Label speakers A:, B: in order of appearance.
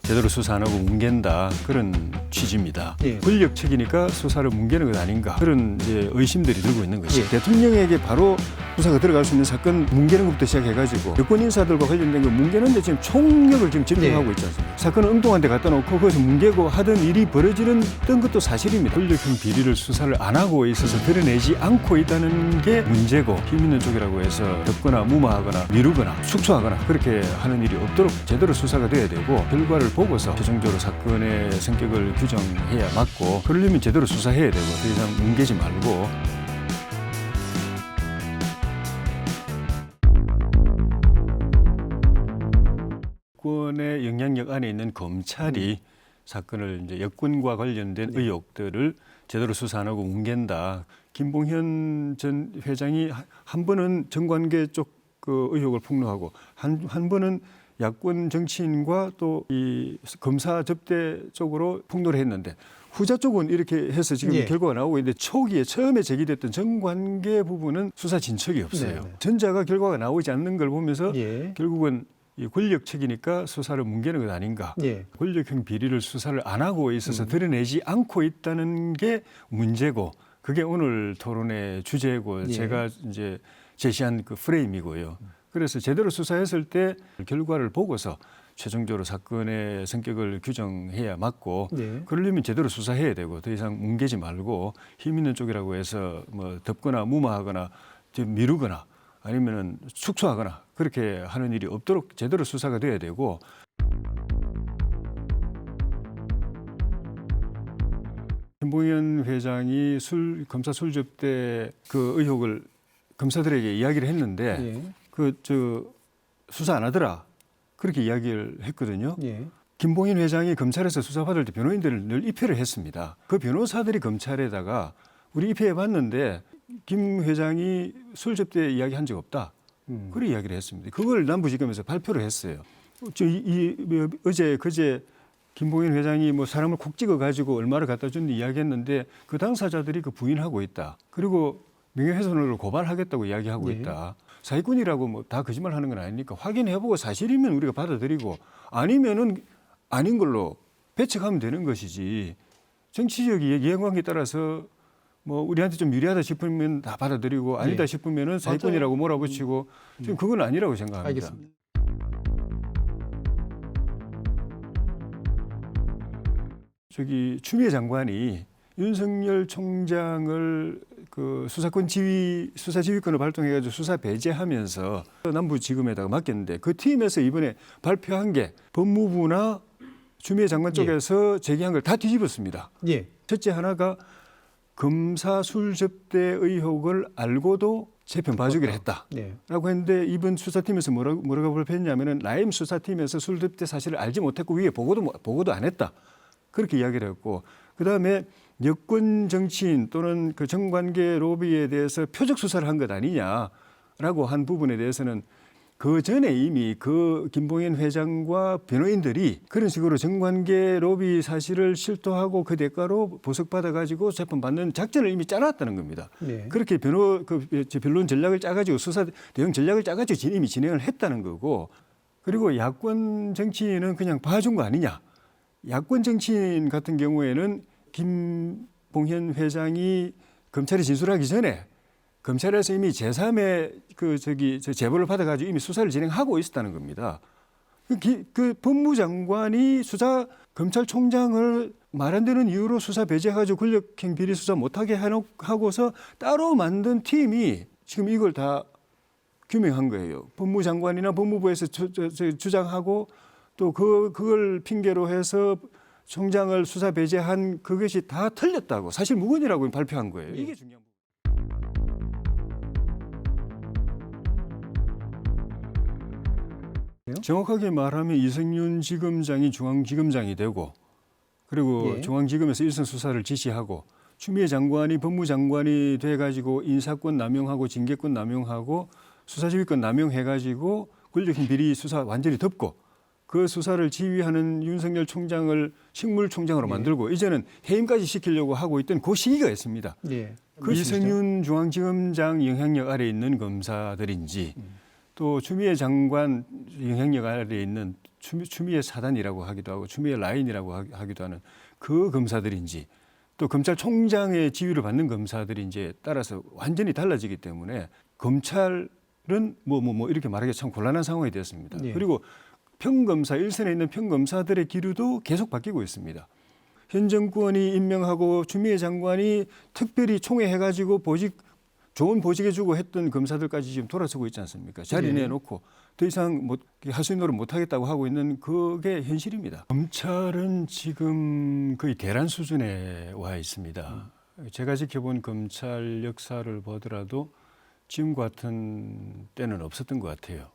A: 제대로 수사 안 하고 뭉갠다 그런 취지입니다.
B: 예.
A: 권력책이니까 수사를 뭉개는 것 아닌가 그런 이제 의심들이 들고 있는 것이
B: 예.
A: 대통령에게 바로 수사가 들어갈 수 있는 사건 뭉개는 것부터 시작해가지고 여권 인사들과 관련된 거 뭉개는데 지금 총력을 지금 집중하고
B: 예.
A: 있지 않습니까? 사건을 엉뚱한 데 갖다 놓고 거기서 뭉개고 하던 일이 벌어지는 것도 사실입니다. 권력형 비리를 수사를 안 하고 있어서 드러내지 않고 있다는 게 문제고 힘 있는 쪽이라고 해서 덮거나 무마하거나 미루거나 축소하거나 그렇게 하는 일이 없도록 제대로 수사가 돼야 되고 결과를 보고서 최종적으로 사건의 성격을 규정해야 맞고 그러려면 제대로 수사해야 되고 더 이상 뭉개지 말고 여권의 영향력 안에 있는 검찰이 사건을 이제 여권과 관련된 의혹들을 제대로 수사 안 하고 뭉갠다. 김봉현 전 회장이 한 번은 정관계 쪽 그 의혹을 폭로하고 한 번은 야권 정치인과 또 이 검사 접대 쪽으로 폭로를 했는데 후자 쪽은 이렇게 해서 지금
B: 예.
A: 결과가 나오고 있는데 초기에 처음에 제기됐던 정관계 부분은 수사 진척이 없어요.
B: 네네.
A: 전자가 결과가 나오지 않는 걸 보면서
B: 예.
A: 결국은 이 권력책이니까 수사를 뭉개는 것 아닌가.
B: 예.
A: 권력형 비리를 수사를 안 하고 있어서 드러내지 않고 있다는 게 문제고 그게 오늘 토론의 주제고
B: 예.
A: 제가 이제 제시한 그 프레임이고요. 그래서 제대로 수사했을 때 결과를 보고서 최종적으로 사건의 성격을 규정해야 맞고
B: 네.
A: 그러려면 제대로 수사해야 되고 더 이상 뭉개지 말고 힘 있는 쪽이라고 해서 뭐 덮거나 무마하거나 좀 미루거나 아니면은 축소하거나 그렇게 하는 일이 없도록 제대로 수사가 돼야 되고 김봉현 회장이 검사 술 접대 그 의혹을 검사들에게 이야기를 했는데
B: 예.
A: 수사 안 하더라 그렇게 이야기를 했거든요.
B: 예.
A: 김봉현 회장이 검찰에서 수사받을 때 변호인들을 늘 입회를 했습니다. 그 변호사들이 검찰에다가 우리 입회해봤는데 김 회장이 술 접대 이야기한 적 없다. 그런 이야기를 했습니다. 그걸 남부지검에서 발표를 했어요. 어제 그제 김봉현 회장이 뭐 사람을 콕 찍어 가지고 얼마를 갖다 줬는데 이야기했는데 그 당사자들이 그 부인하고 있다. 그리고 명예훼손으로 고발하겠다고 이야기하고
B: 네.
A: 있다. 사기꾼이라고 뭐 다 거짓말하는 건 아니니까 확인해보고 사실이면 우리가 받아들이고 아니면은 아닌 걸로 배척하면 되는 것이지. 정치적 이해관계에 따라서 뭐 우리한테 좀 유리하다 싶으면 다 받아들이고 아니다
B: 네.
A: 싶으면은 사기꾼이라고 몰아붙이고 지금 그건 아니라고 생각합니다.
B: 알겠습니다.
A: 추미애 장관이 윤석열 총장을 그 수사 지휘권을 발동해가지고 수사 배제하면서 남부지검에다가 맡겼는데 그 팀에서 이번에 발표한 게 법무부나 추미애 장관 쪽에서 제기한 걸 다 뒤집었습니다.
B: 예.
A: 첫째 하나가 검사 술 접대 의혹을 알고도 재편 봐주기를 했다라고
B: 네.
A: 했는데 이번 수사팀에서 뭐라고 발표했냐면은 라임 수사팀에서 술 접대 사실을 알지 못했고 위에 보고도 안 했다. 그렇게 이야기를 했고 그다음에 여권 정치인 또는 그 정관계 로비에 대해서 표적 수사를 한 것 아니냐라고 한 부분에 대해서는 그 전에 이미 그 김봉현 회장과 변호인들이 그런 식으로 정관계 로비 사실을 실토하고 그 대가로 보석받아 가지고 재판받는 작전을 이미 짜놨다는 겁니다.
B: 네.
A: 그렇게 변론 전략을 짜가지고 수사 대응 전략을 짜가지고 이미 진행을 했다는 거고 그리고 야권 정치인은 그냥 봐준 거 아니냐. 야권 정치인 같은 경우에는 김봉현 회장이 검찰에 진술하기 전에 검찰에서 이미 제3의 제보를 받아가지고 이미 수사를 진행하고 있었다는 겁니다. 그 법무장관이 검찰총장을 말 안 되는 이유로 수사 배제해가지고 권력형 비리 수사 못하게 하고서 따로 만든 팀이 지금 이걸 다 규명한 거예요. 법무장관이나 법무부에서 주장하고 또 그걸 핑계로 해서 총장을 수사 배제한 그것이 다 틀렸다고 사실 무근이라고 발표한 거예요. 이게 중요한 부분. 정확하게 말하면 이성윤 지검장이 중앙지검장이 되고 그리고
B: 예.
A: 중앙지검에서 일선 수사를 지시하고 추미애 장관이 법무장관이 돼가지고 인사권 남용하고 징계권 남용하고 수사지휘권 남용해가지고 권력형 비리 수사 완전히 덮고 그 수사를 지휘하는 윤석열 총장을 식물총장으로 만들고 이제는 해임까지 시키려고 하고 있던 그 시기가 있습니다.
B: 예.
A: 그 이성윤 중앙지검장 영향력 아래에 있는 검사들인지 또 추미애 장관 영향력 아래에 있는 추미애 사단이라고 하기도 하고 추미애 라인이라고 하기도 하는 그 검사들인지 또 검찰총장의 지휘를 받는 검사들인지에 따라서 완전히 달라지기 때문에 검찰은 뭐 이렇게 말하기 참 곤란한 상황이 되었습니다.
B: 예.
A: 그리고 평검사 일선에 있는 평검사들의 기류도 계속 바뀌고 있습니다. 현 정권이 임명하고 추미애 장관이 특별히 총회해가지고 좋은 보직해주고 했던 검사들까지 지금 돌아서고 있지 않습니까? 자리
B: 네.
A: 내놓고 더 이상 하수인 노릇 못하겠다고 하고 있는 그게 현실입니다. 검찰은 지금 거의 대란 수준에 와 있습니다. 제가 지켜본 검찰 역사를 보더라도 지금 같은 때는 없었던 것 같아요.